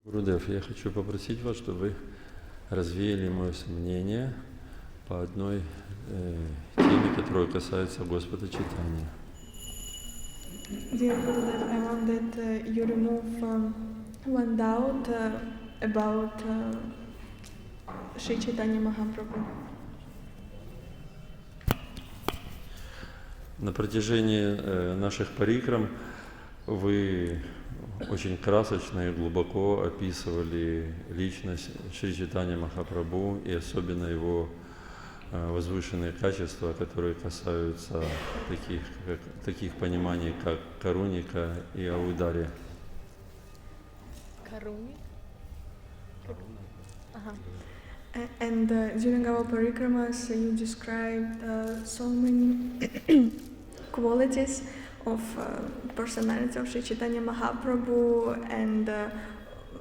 Гурудев, я хочу попросить вас, чтобы вы развеяли мое сомнение по одной теме, которая касается Господа Чайтаньи. Dear Gurudev, I want that you remove one doubt about Sri Chaitanya Mahaprabhu. На протяжении наших парикрам вы очень красочно и глубоко описывали личность Шри Чайтаньи Махапрабху и особенно его возвышенные качества, которые касаются таких пониманий, как каруника и аудария. Karuni? And during our parikramas, you described so many qualities of personality of Sri Chaitanya Mahaprabhu and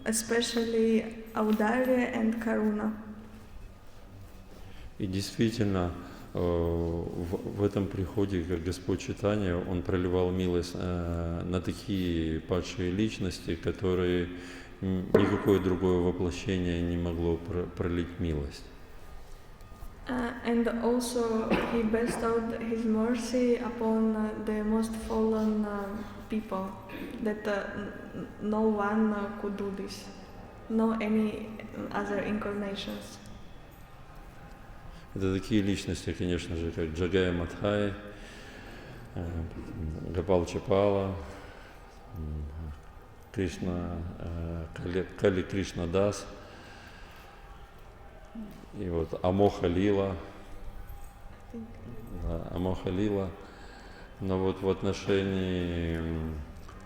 especially Audarya and Karuna. И действительно, в этом приходе, как Господь Чайтанья, Он проливал милость на такие падшие личности, которые никакое другое воплощение не могло пролить милость. And also he bestowed his mercy upon the most fallen people, that no one could do this, no any other incarnations. Это такие личности, конечно же, как Jagai and Madhai, Гопал Чапала, Кришна, Кали Кришна Дас, и вот Амоха Лила, Амоха Лила. Но вот в отношении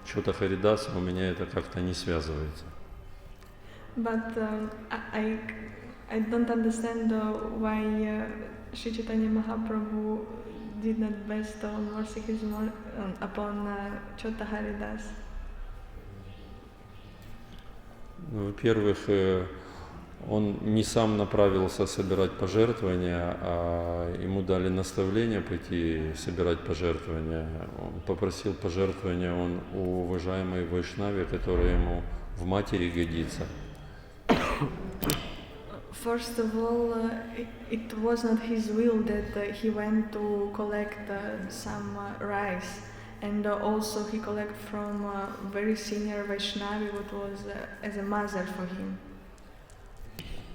Чота Харидаса у меня это как-то не связывается. But I don't understand why Sri Chaitanya Mahaprabhu did not bestow mercy upon Chota Haridas. Ну, во-первых, он не сам направился собирать пожертвования, а ему дали наставление пойти собирать пожертвования. Он попросил пожертвования у уважаемой Вайшнави, которая ему в матери годится. First of all, it was not his will that he went to collect some rice, and also he collected from very senior Vaishnavi, what was as a mother for him.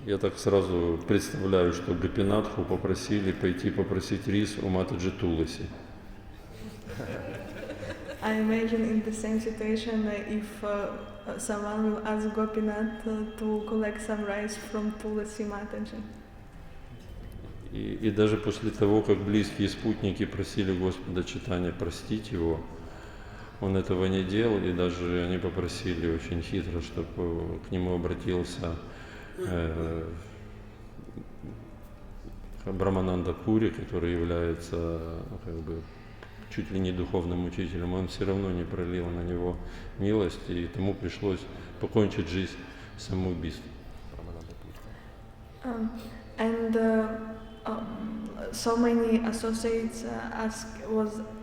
Я так сразу представляю, что Гопинатху попросили пойти попросить рис у Матаджи Туласи. I imagine in the same situation if someone will ask Gopinath to collect some rice from Tulasi Mataji. И даже после того, как близкие спутники просили Господа Чайтаньи простить его, он этого не делал, и даже они попросили очень хитро, чтобы к нему обратился Брамананда Пури, который является чуть ли не духовным учителем, он все равно не пролил на него милость, и тому пришлось покончить жизнь самоубийством. So many associates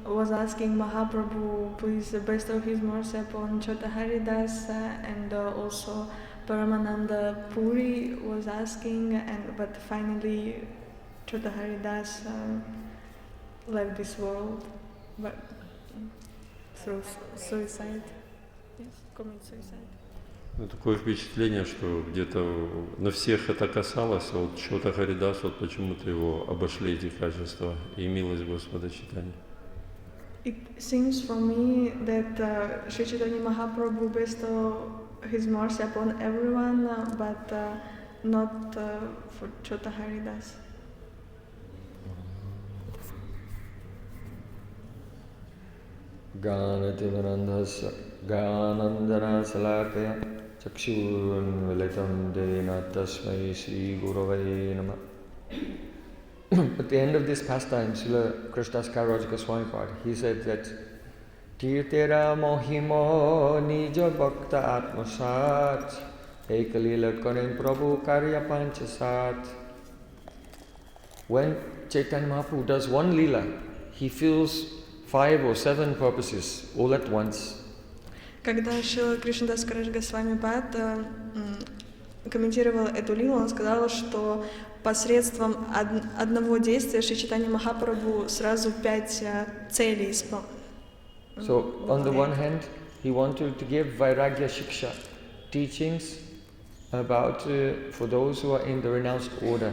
was asking Mahaprabhu, please bestow his mercy upon Chota Haridas, and also Paramananda Puri was asking, but finally Chota Haridas left this world, but through suicide. Yes, commit suicide. Ну, такое впечатление, что где-то на всех это касалось, а вот Чота Харидас, вот почему-то его обошли эти качества и милость Господа Чайтаньи. It seems for me that Sri Chaitanya Mahaprabhu bestowed his mercy upon everyone, but not for Chota Haridas. Ganandana Salakaya Chakshurunvilitam Dena Tasmai Sri Guravai Namah. At the end of this pastime, Srila Krishnadas Kaviraj Goswami Pad, he said that Tirtera Mohimo Nija Bhakta Atmasat Ekalila Karin Prabhu Karya Panchasat. When Chaitanya Mahaprabhu does one lila, he feels 5 or 7 purposes all at once. Когда Шрила Кришнадас Караш Госвами Пад комментировал эту лилу, он сказал, что посредством одного действия Шри Чайтанья Махапрабху сразу 5 целей исполнил. So, on the one hand, he wanted to give Vairagya Shiksha, teachings about for those who are in the renounced order,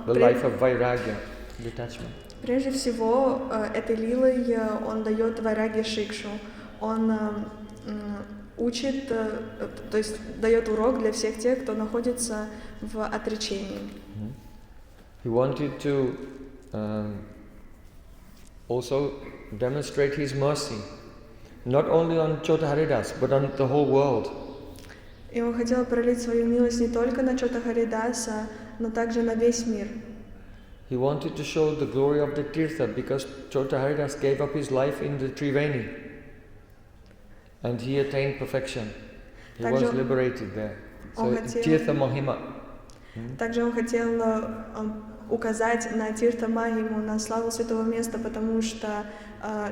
the life of Vairagya, detachment. Прежде всего, этой лилой он дает Вайрагья Шикшу. Он учит, то есть дает урок для всех тех, кто находится в отречении. He wanted to also demonstrate his mercy, not only on Chota Haridas, but on the whole world. И он хотел пролить свою милость не только на Чота Харидаса, но также на весь мир. He wanted to show the glory of the Tirtha because Chota Haridas gave up his life in the Triveni and he attained perfection. He was liberated there. So Tirtha Mahima. Также он хотел указать на Тирта Махиму, на славу святого места, потому что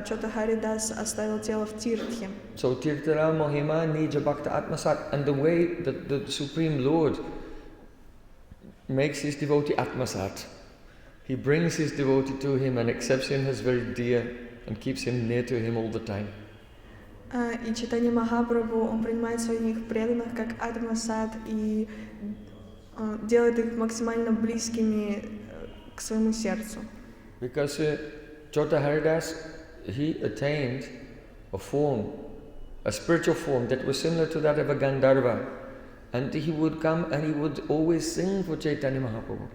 Чота Харидас оставил тело в Тиртхе. So Tirtha Mahima Nija Bhakta Atmasat, and the way that the Supreme Lord makes his devotee Atmasat. He brings his devotee to him and accepts him as very dear and keeps him near to him all the time. И Чайтанья Махапрабху, он принимает своих преданных как Атмасад и делает их максимально близкими к своему сердцу. Because Chota Haridas, he attained a form, a spiritual form that was similar to that of a Gandharva, and he would come and he would always sing for Chaitanya Mahaprabhu.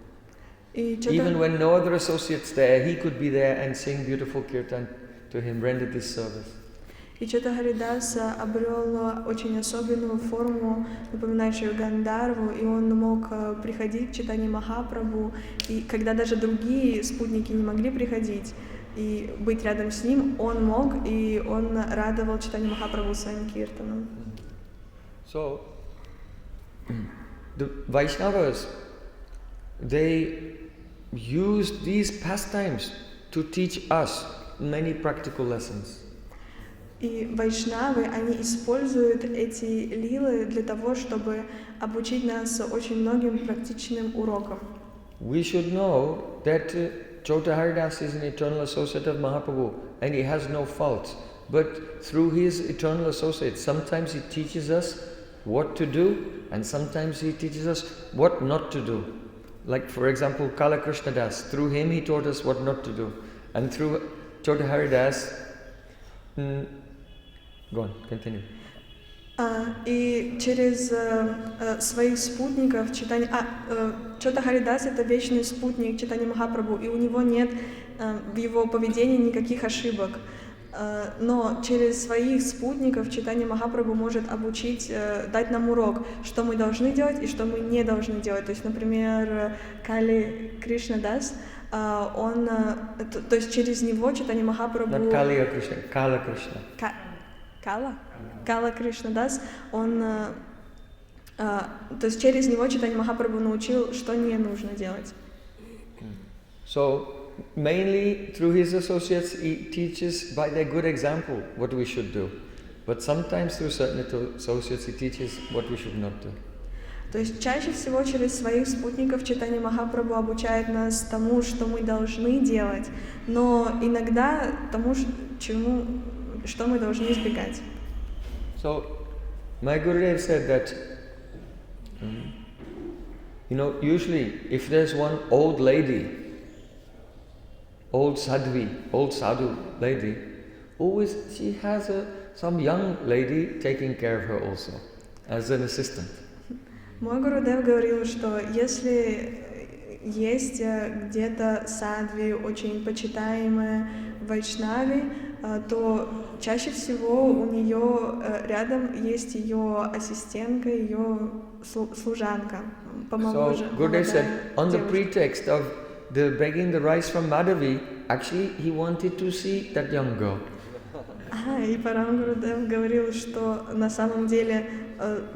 Even when no other associates there, he could be there and sing beautiful kirtan to him, render this service. И Чота Харидас обрел очень особенную форму, напоминающую Гандарву, и он мог приходить к Чайтанье Махапрабху, и когда даже другие спутники не могли приходить и быть рядом с ним, он мог, и он радовал Чайтанье Махапрабху своим киртаном. So, the Vaishnavas, they used these pastimes to teach us many practical lessons. И вайшнавы, они используют эти лилы для того, чтобы обучить нас очень многим практичным урокам. We should know that Chota Haridas is an eternal associate of Mahaprabhu and he has no faults. But through his eternal associate, sometimes he teaches us what to do and sometimes he teaches us what not to do. Like for example, Kala Krishna Das, through him he taught us what not to do. And through Chota Haridas, go on, continue. И через своих спутников Чота Харидас — это вечный спутник Чайтаньи Махапрабху, и у него нет в его поведении никаких ошибок. Но через своих спутников Чайтанья Махапрабху может обучить, дать нам урок, что мы должны делать и что мы не должны делать. То есть, например, Кали Кришна Дас, он, то есть через него Чайтанья Махапрабху... Кали Кришна, Кала Кришна. Кала Кришна Дас, он, то есть через него Чайтанья Махапрабху научил, что не нужно делать. So, mainly through his associates, he teaches by their good example what we should do. But sometimes through certain associates, he teaches what we should not do. То есть чаще всего через своих спутников Чайтанья Махапрабху обучает нас тому, что мы должны делать, но иногда тому, что мы должны избегать. So, my Gurudev said that, usually if there's one old lady, old sadhu lady, always she has some young lady taking care of her also, as an assistant. Мой Гурудев говорил, что если есть где-то садхви, очень почитаемые вайшнави, то чаще всего у нее рядом есть ее ассистентка, ее служанка, помоложе. So Gurudev said, on the pretext of the begging the rice from Madhavi, actually he wanted to see that young girl. И Парам Гурудев говорил, что на самом деле,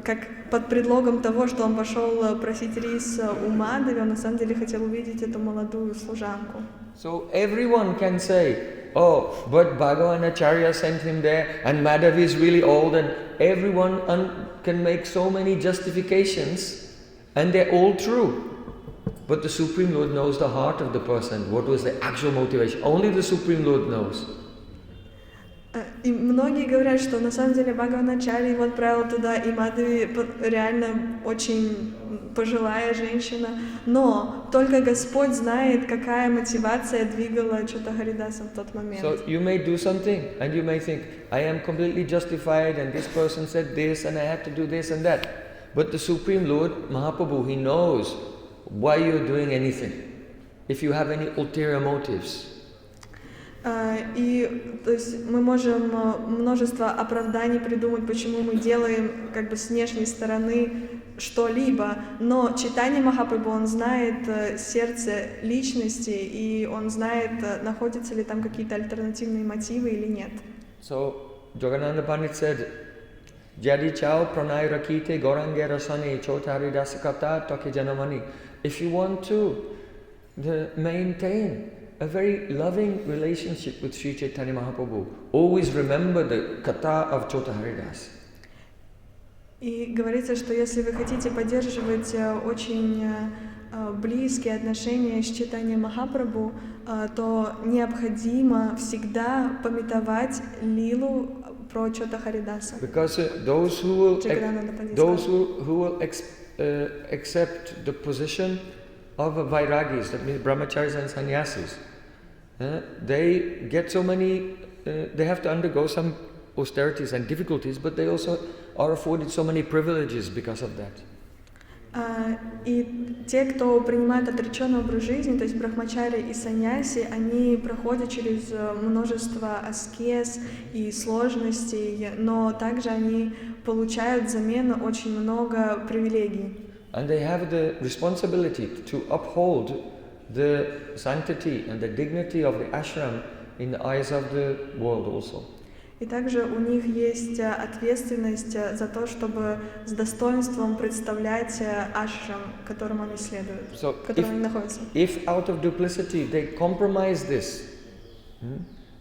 как под предлогом того, что он пошел просить рис у Мадхави, он на самом деле хотел увидеть эту молодую служанку. So everyone can say oh, but Bhagavan Acharya sent him there, and Madhav is really old, and everyone can make so many justifications, and they're all true. But the Supreme Lord knows the heart of the person, what was the actual motivation. Only the Supreme Lord knows. И многие говорят, что на самом деле Бхагаван Ачарья его отправил туда, и Мадхави реально очень пожилая женщина, но только Господь знает, какая мотивация двигала Чота Харидаса в тот момент. So you may do something, and you may think, I am completely justified, and this person said this, and I have to do this and that. But the Supreme Lord, Mahaprabhu, He knows why you're doing anything, if you have any ulterior motives. И то есть мы можем множество оправданий придумать, почему мы делаем как бы с внешней стороны что-либо, но Чайтанья Махапрабху, он знает сердце личности, и он знает, находятся ли там какие-то альтернативные мотивы или нет. So Jagadananda Pandit said, Jadi chao pranay rakite gorange rasani Chota Haridas kata toke janamani. If you want to maintain a very loving relationship with Sri Chaitanya Mahaprabhu, always remember the kata of Chota Haridas. И говорится, что если вы хотите поддерживать очень близкие отношения с Чайтаньей Махапрабху, то необходимо всегда памятовать лилу про Чота Харидаса. Because those who will accept the position of vairagis, that means brahmacharis and sannyasis, they get so many, they have to undergo some austerities and difficulties, but they also are afforded so many privileges because of that. И те, кто принимает отреченный образ жизни, то есть брахмачари и саньяси, они проходят через множество аскез и сложностей, но также они получают взамен очень много привилегий. And they have the responsibility to uphold the sanctity and the dignity of the ashram in the eyes of the world also. И также у них есть ответственность за то, чтобы с достоинством представлять ашрам, которым они следуют, в котором они находятся. If out of duplicity they compromise this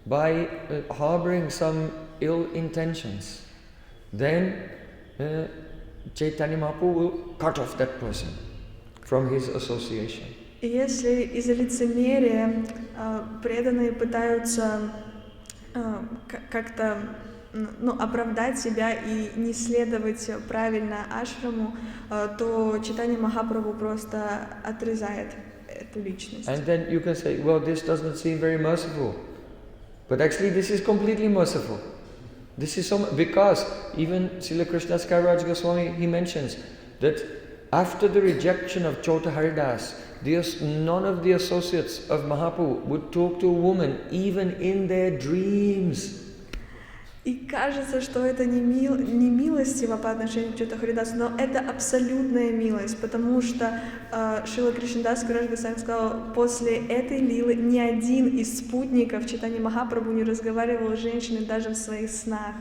by harboring some ill intentions, then Chaitanya Mahaprabhu will cut off that person from his association. И если из-за лицемерия преданные пытаются как-то оправдать себя и не следовать правильно ашраму, то Чайтанья Махапрабху просто отрезает эту личность. And then you can say, well, this doesn't seem very merciful. But actually this is completely merciful. This is so because even Srila Krishnadas Kaviraj Goswami, he mentions that after the rejection of Chota Haridas, none of the associates of Mahaprabhu would talk to a woman even in their dreams. И кажется, что это не милостиво по отношению к Чота Харидасу, но это абсолютная милость, потому что Шрила Кришнадас Кавираж Госвами сказал, после этой лилы ни один из спутников Чайтаньи Махапрабху не разговаривал с женщиной даже в своих снах.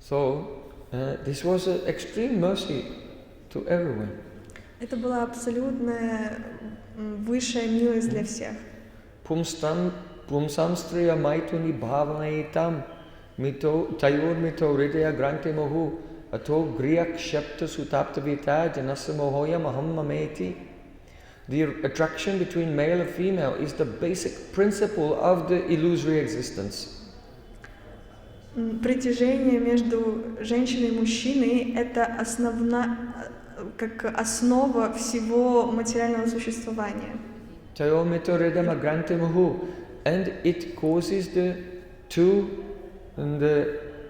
So this was an extreme mercy to everyone. Это была абсолютная высшая милость для всех. Pumsamstriya maituni bhavanaitam mito tayor mito hridaya grante mohu ato griyak shepta sutaptavita janasa mohoya maham mameti. The attraction between male and female is the basic principle of the illusory existence. Притяжение между женщиной и мужчиной — это основа всего материального существования. Tayor mito hridaya grante mohu. And it causes the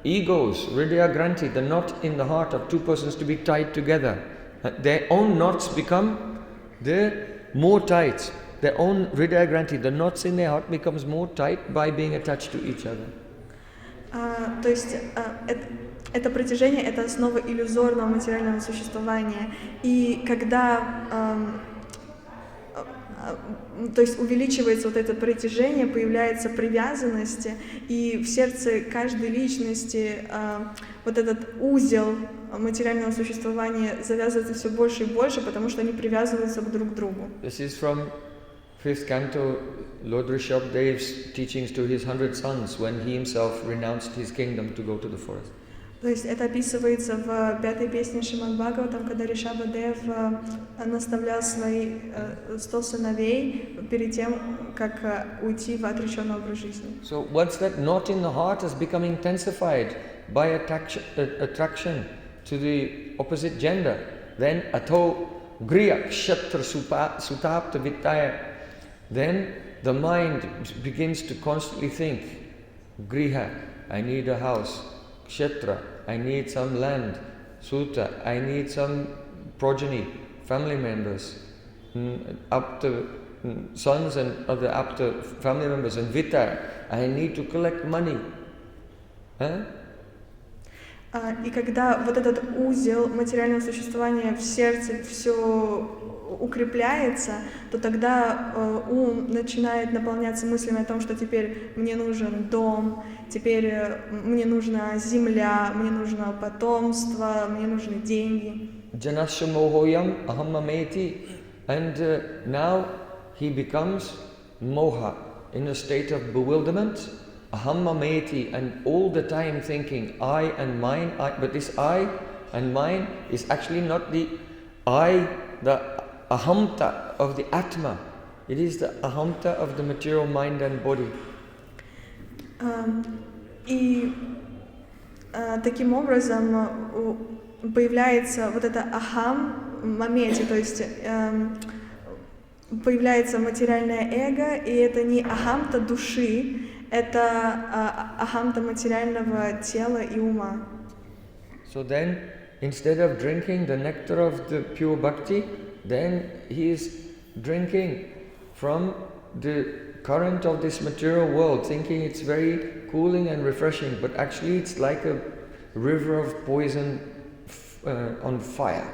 egos, hridaya granti, the knot in the heart of two persons to be tied together. Their own knots become more tight. Their own hridaya granti, the knots in their heart becomes more tight by being attached to each other. То есть это притяжение — это основа иллюзорного материального существования. И когда то есть увеличивается вот это притяжение, появляется привязанность, и в сердце каждой личности вот этот узел материального существования завязывается все больше и больше, потому что они привязываются друг к другу. This is from 5th canto, Lord Rishabhadev's teachings to his 100 sons when he himself renounced his kingdom to go to the forest. То есть это описывается в пятой песне Шримад Бхагаватам, когда Ришабхадев наставлял свои 100 сыновей перед тем, как уйти в отреченный образ жизни. So once that knot in the heart has become intensified by attraction to the opposite gender, then ato griya kshetra sutapta vittaya, then the mind begins to constantly think, griha, I need a house, kshetra, I need some land, suta, I need some progeny, family members, up to sons and other up to family members, and vitta, I need to collect money. И когда вот этот узел материального существования в сердце все укрепляется, то тогда ум начинает наполняться мыслями о том, что теперь мне нужен дом, теперь мне нужна земля, мне нужно потомство, мне нужны деньги. Janasya mohoyam ahamameti, and now he becomes moha, in a state of bewilderment, ahamameti, and all the time thinking I and mine, but this I and mine is actually not the I, the ahamta of the atma. It is the ahamta of the material mind and body. И таким образом появляется вот это ахам в моменте, то есть появляется материальное эго, и это не ахамта души, это ахамта материального тела и ума. So then, instead of drinking the nectar of the pure bhakti, then he is drinking from the current of this material world, thinking it's very cooling and refreshing, but actually it's like a river of poison on fire.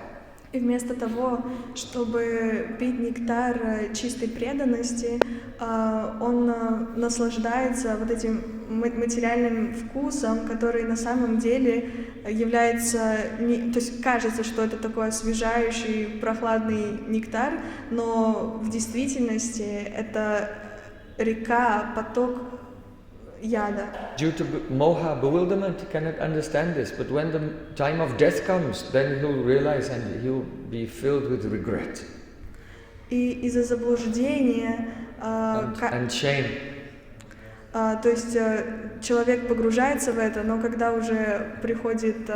И вместо того, чтобы пить нектар чистой преданности, он наслаждается вот этим материальным вкусом, который на самом деле является, то есть кажется, что это такой освежающий, прохладный нектар, но в действительности это река, поток яда. Due to moha, bewilderment, he cannot understand this, but when the time of death comes, then he'll realize and he'll be filled with regret. И из-за заблуждения and shame. То есть человек погружается в это, но когда уже приходит,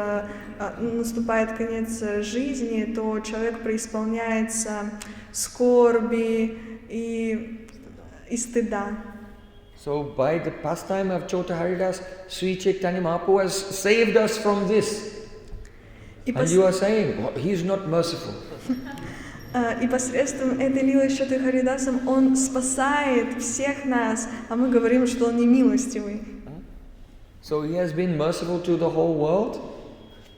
наступает конец жизни, то человек преисполняется скорби и стыда. So by the pastime of Chota Haridas, Sri Chaitanya Mahaprabhu has saved us from this. And you are saying, oh, he is not merciful. И посредством этой лилы с Чотой Харидасом он спасает всех нас, а мы говорим, что он не милостивый. So he has been merciful to the whole world,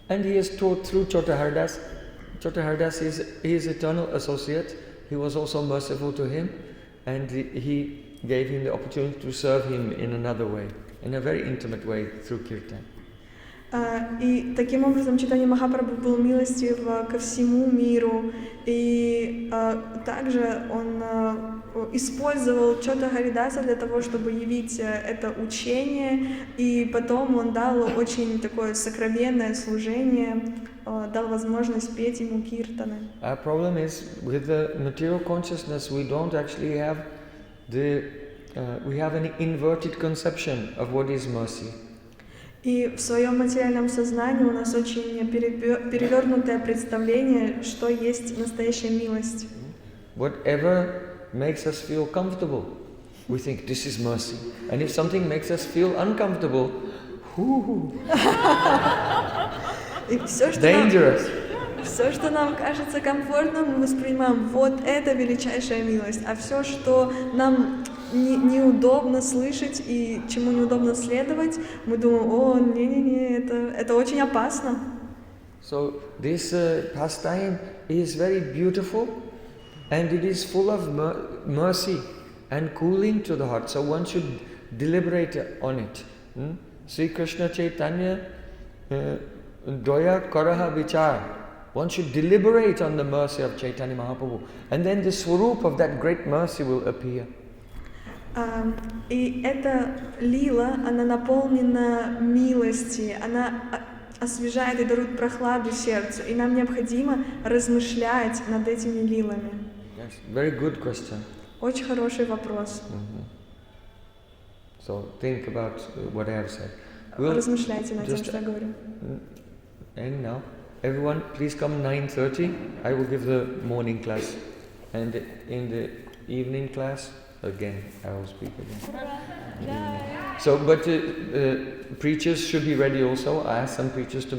and he has taught through Chota Haridas. Chota Haridas is his eternal associate. He was also merciful to him, and he gave him the opportunity to serve him in another way, in a very intimate way through kirtan. И таким образом Чайтанья Махапрабху был милостив ко всему миру, и также он использовал Чота Харидаса для того, чтобы явить это учение, и потом он дал очень такое сокровенное служение, дал возможность петь ему киртаны. Our problem is with the material consciousness, we don't actually have we have an inverted conception of what is mercy. И в своем материальном сознании у нас очень перевернутое представление, что есть настоящая милость. Whatever makes us feel comfortable, we think this is mercy. And if something makes us feel uncomfortable, dangerous. Все, что нам кажется комфортным, мы воспринимаем, вот это величайшая милость. А все, что нам неудобно слышать и чему неудобно следовать, мы думаем, о, не-не-не, это очень опасно. So this pastime is very beautiful, and it is full of mercy and cooling to the heart. So one should deliberate on it. Sri Krishna Chaitanya Doya Karaha Vichar One should deliberate on the mercy of Chaitanya Mahaprabhu, and then the swarup of that great mercy will appear. И эта лила, она наполнена милости, она освежает и дарует прохладу сердцу, и нам необходимо размышлять над этими лилами. Yes, very good question. Очень хороший вопрос. So think about what I have said. Размышляйте над тем, что я говорю. And now, everyone, please come 9:30. I will give the morning class, and in the evening class, again, I will speak again. So, but preachers should be ready also. I asked some preachers to